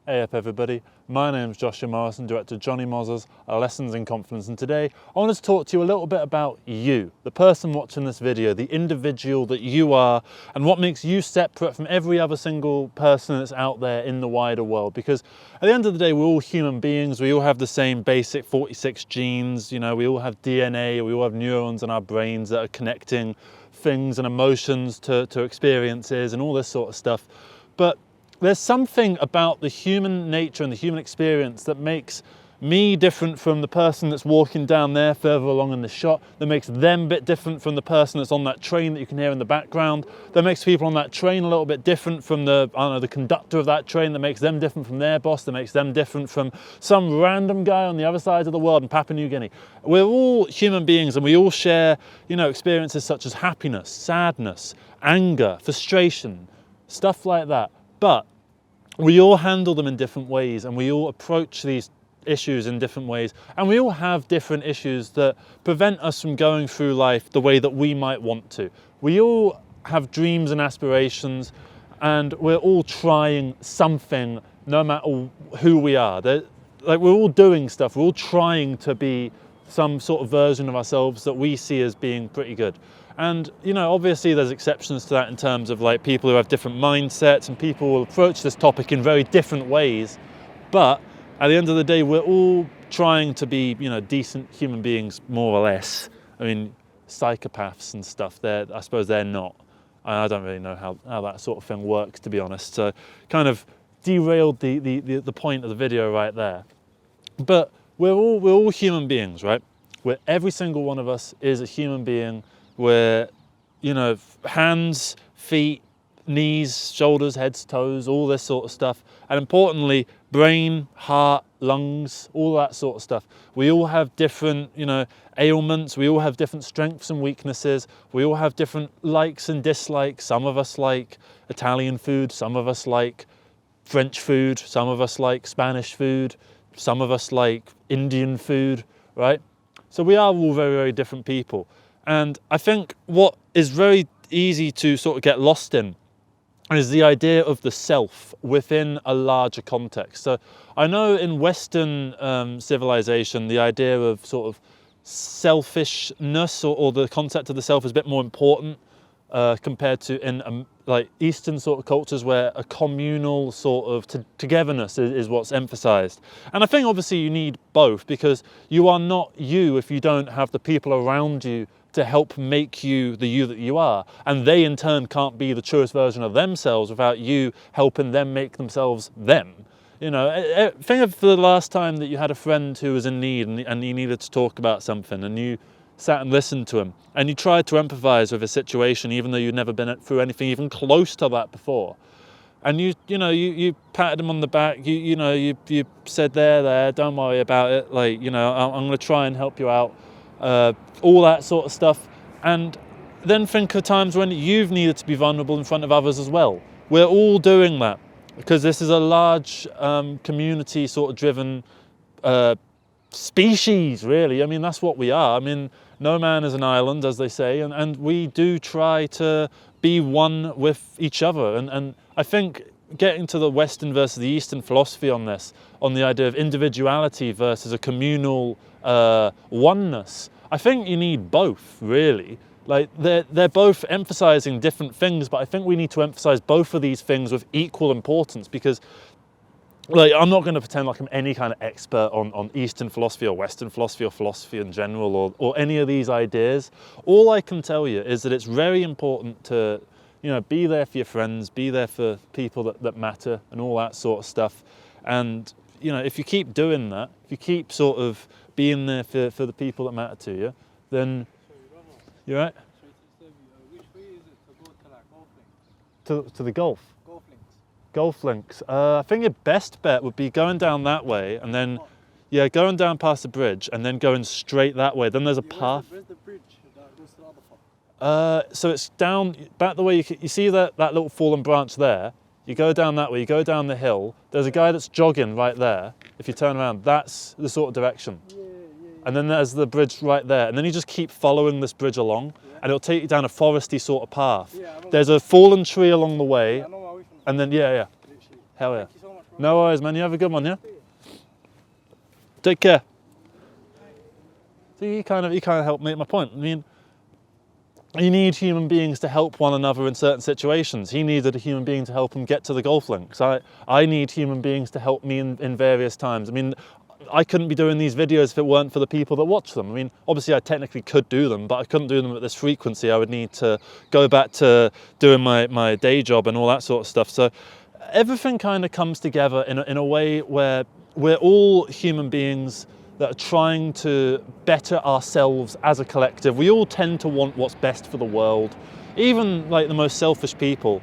Hey up everybody, my name is Joshua Morrison, director of Johnny Moz's Lessons in Confidence, and today I wanted to talk to you a little bit about you, the person watching this video, the individual that you are, and what makes you separate from every other single person that's out there in the wider world. Because at the end of the day, we're all human beings, we all have the same basic 46 genes, you know, we all have DNA, we all have neurons in our brains that are connecting things and emotions to experiences and all this sort of stuff. But there's something about the human nature and the human experience that makes me different from the person that's walking down there further along in the shot, that makes them a bit different from the person that's on that train that you can hear in the background, that makes people on that train a little bit different from the, I don't know, the conductor of that train, that makes them different from their boss, that makes them different from some random guy on the other side of the world in Papua New Guinea. We're all human beings and we all share, you know, experiences such as happiness, sadness, anger, frustration, stuff like that. But we all handle them in different ways and we all approach these issues in different ways, and we all have different issues that prevent us from going through life the way that we might want to. We all have dreams and aspirations and we're all trying something no matter who we are. Like, we're all doing stuff, we're all trying to be some sort of version of ourselves that we see as being pretty good. And, you know, obviously there's exceptions to that in terms of like people who have different mindsets, and people will approach this topic in very different ways. But at the end of the day, we're all trying to be, you know, decent human beings, more or less. I mean, psychopaths and stuff, I suppose they're not. I don't really know how that sort of thing works, to be honest. So kind of derailed the point of the video right there. But we're all human beings, right? Every single one of us is a human being. We're, you know, hands, feet, knees, shoulders, heads, toes, all this sort of stuff. And importantly, brain, heart, lungs, all that sort of stuff. We all have different, you know, ailments. We all have different strengths and weaknesses. We all have different likes and dislikes. Some of us like Italian food. Some of us like French food. Some of us like Spanish food. Some of us like Indian food, right? So we are all very, very different people. And I think what is very easy to sort of get lost in is the idea of the self within a larger context. So I know in Western civilization, the idea of sort of selfishness or the concept of the self is a bit more important compared to in like Eastern sort of cultures, where a communal sort of togetherness is what's emphasized. And I think obviously you need both, because you are not you if you don't have the people around you to help make you the you that you are. And they in turn can't be the truest version of themselves without you helping them make themselves them. You know, think of the last time that you had a friend who was in need and you needed to talk about something, and you sat and listened to him and you tried to empathize with a situation even though you'd never been through anything even close to that before. And you patted him on the back, you said, there, don't worry about it, like, you know, I'm going to try and help you out. All that sort of stuff. And then think of times when you've needed to be vulnerable in front of others as well. We're all doing that because this is a large community sort of driven species, really. I mean, that's what we are. I mean, no man is an island, as they say, and we do try to be one with each other. And I think getting to the Western versus the Eastern philosophy on this, on the idea of individuality versus a communal oneness, I think you need both, really. Like, they're both emphasizing different things, but I think we need to emphasize both of these things with equal importance, because, like, I'm not going to pretend like I'm any kind of expert on Eastern philosophy or Western philosophy or philosophy in general or any of these ideas. All I can tell you is that it's very important to, you know, be there for your friends, be there for people that matter and all that sort of stuff. And, you know, if you keep doing that, if you keep sort of being there for the people that matter to you, then you're right. Which way is it to go to like golf links? To the golf? Golf links. Golf links. I think your best bet would be going down that way and then, yeah, going down past the bridge and then going straight that way. Then there's a path. Where's the bridge that goes to the other farm? So it's down, back the way you see that little fallen branch there. You go down that way, you go down the hill. There's a guy that's jogging right there. If you turn around, that's the sort of direction. Yeah. And then there's the bridge right there. And then you just keep following this bridge along, and it'll take you down a foresty sort of path. Yeah, there's a fallen tree along the way. I know my way from and then, yeah. literally. Hell yeah. Thank you so much. No worries, man. You have a good one, yeah? Take care. See, he kind of helped make my point. I mean, you need human beings to help one another in certain situations. He needed a human being to help him get to the golf links. I need human beings to help me in various times. I mean, I couldn't be doing these videos if it weren't for the people that watch them. I mean, obviously I technically could do them, but I couldn't do them at this frequency. I would need to go back to doing my day job and all that sort of stuff. So everything kind of comes together in a way where we're all human beings that are trying to better ourselves as a collective. We all tend to want what's best for the world. Even like the most selfish people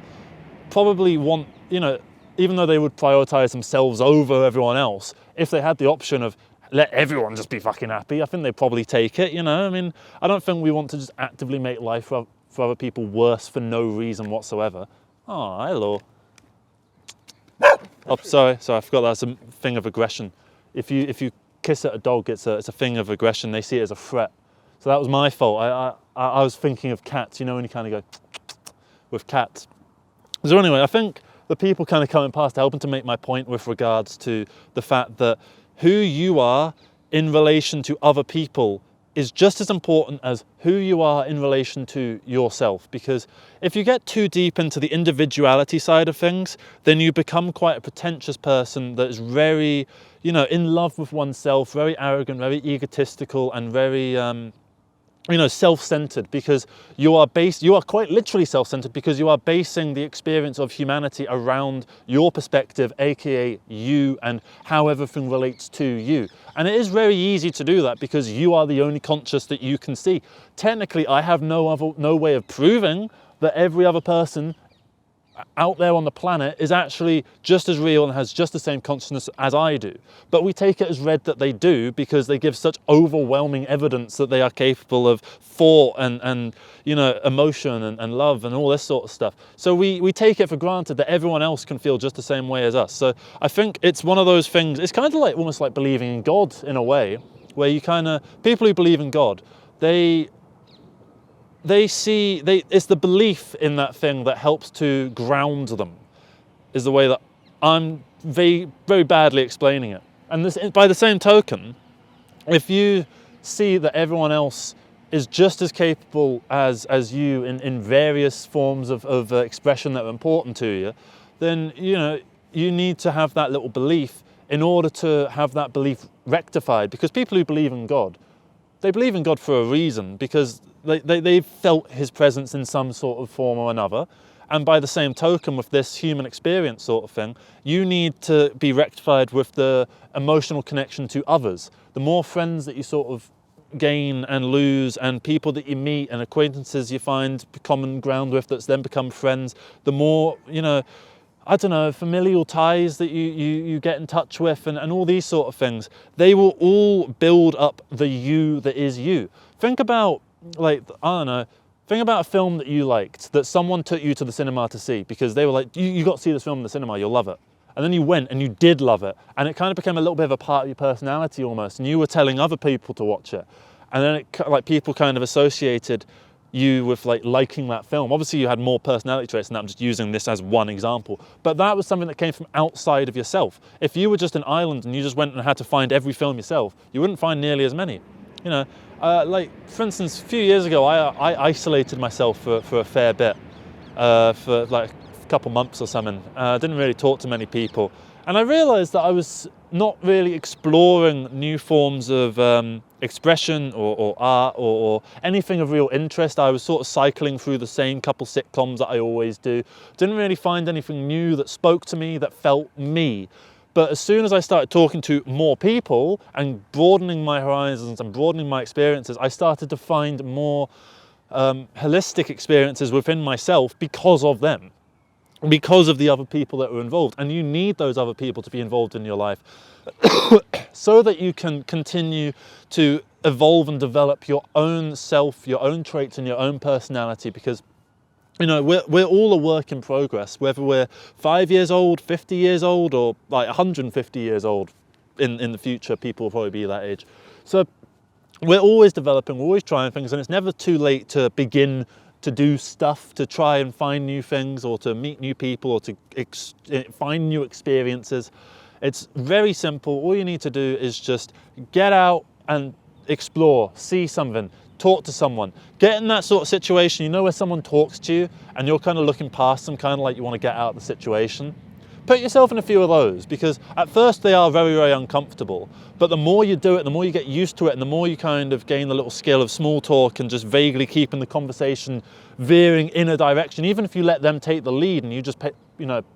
probably want, you know, even though they would prioritize themselves over everyone else, if they had the option of let everyone just be fucking happy, I think they'd probably take it, you know? I mean, I don't think we want to just actively make life for other people worse for no reason whatsoever. Oh, hello. Oh, sorry, I forgot that's a thing of aggression. If you kiss at a dog, it's a thing of aggression. They see it as a threat. So that was my fault. I was thinking of cats, you know, when you kind of go with cats. So anyway, I think the people kind of coming past helping to make my point with regards to the fact that who you are in relation to other people is just as important as who you are in relation to yourself. Because if you get too deep into the individuality side of things, then you become quite a pretentious person that is very, you know, in love with oneself, very arrogant, very egotistical, and very, you know, self-centered, because you are quite literally self-centered because you are basing the experience of humanity around your perspective, aka you, and how everything relates to you. And it is very easy to do that because you are the only conscious that you can see. Technically, I have no way of proving that every other person out there on the planet is actually just as real and has just the same consciousness as I do. But we take it as read that they do because they give such overwhelming evidence that they are capable of thought and you know, emotion and love and all this sort of stuff. So we take it for granted that everyone else can feel just the same way as us. So I think it's one of those things, it's kind of like almost like believing in God in a way, where you kind of, people who believe in God, it's the belief in that thing that helps to ground them, is the way that I'm very, very badly explaining it. And this, by the same token, if you see that everyone else is just as capable as you in various forms of expression that are important to you, then, you know, you need to have that little belief in order to have that belief rectified. Because people who believe in God, they believe in God for a reason, because they've felt his presence in some sort of form or another. And by the same token, with this human experience sort of thing, you need to be rectified with the emotional connection to others. The more friends that you sort of gain and lose, and people that you meet and acquaintances you find common ground with that's then become friends, the more, you know, I don't know, familial ties that you get in touch with and all these sort of things, they will all build up the you that is you. Think about, like, I don't know, think about a film that you liked, that someone took you to the cinema to see because they were like, you got to see this film in the cinema, you'll love it. And then you went and you did love it. And it kind of became a little bit of a part of your personality almost. And you were telling other people to watch it. And then like people kind of associated you with like liking that film. Obviously you had more personality traits than that. I'm just using this as one example. But that was something that came from outside of yourself. If you were just an island and you just went and had to find every film yourself, you wouldn't find nearly as many. You know, like for instance, a few years ago, I isolated myself for a fair bit, for like a couple months or something. Didn't really talk to many people. And I realized that I was not really exploring new forms of expression or art or anything of real interest. I was sort of cycling through the same couple sitcoms that I always do. Didn't really find anything new that spoke to me, that felt me. But as soon as I started talking to more people and broadening my horizons and broadening my experiences, I started to find more holistic experiences within myself because of them. Because of the other people that were involved. And you need those other people to be involved in your life so that you can continue to evolve and develop your own self, your own traits and your own personality, because you know, we're all a work in progress, whether we're 5 years old, 50 years old, or like 150 years old. In the future, people will probably be that age. So we're always developing, we're always trying things, and it's never too late to begin to do stuff, to try and find new things or to meet new people or to find new experiences. It's very simple. All you need to do is just get out and explore, see something, talk to someone. Get in that sort of situation, you know, where someone talks to you and you're kind of looking past them, kind of like you want to get out of the situation. Put yourself in a few of those, because at first they are very, very uncomfortable. But the more you do it, the more you get used to it, and the more you kind of gain the little skill of small talk and just vaguely keeping the conversation veering in a direction, even if you let them take the lead and you just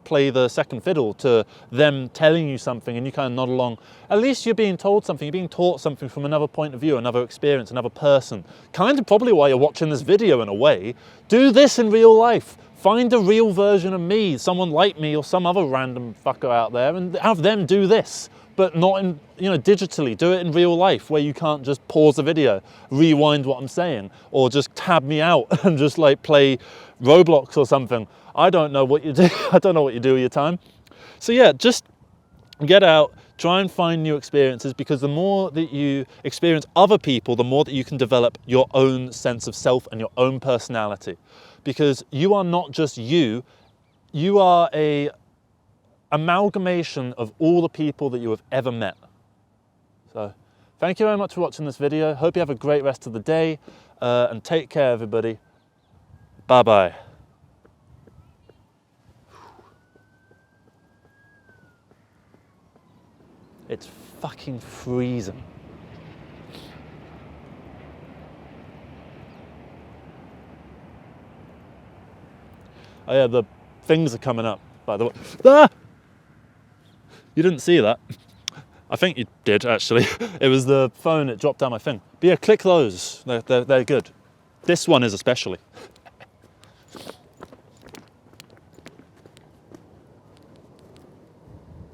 play the second fiddle to them telling you something and you kind of nod along, at least you're being told something, you're being taught something from another point of view, another experience, another person. Kind of probably why you're watching this video in a way. Do this in real life. Find a real version of me, someone like me or some other random fucker out there, and have them do this, but not in, digitally. Do it in real life, where you can't just pause the video, rewind what I'm saying, or just tab me out and just like play Roblox or something. I don't know what you do. I don't know what you do with your time. So yeah, just get out, try and find new experiences, because the more that you experience other people, the more that you can develop your own sense of self and your own personality. Because you are not just you are a amalgamation of all the people that you have ever met. So thank you very much for watching this video. Hope you have a great rest of the day, and take care, everybody. Bye-bye. It's fucking freezing. Oh yeah, the things are coming up, by the way. Ah! You didn't see that. I think you did, actually. It was the phone, it dropped down my thing. But yeah, click those. They're good. This one is especially.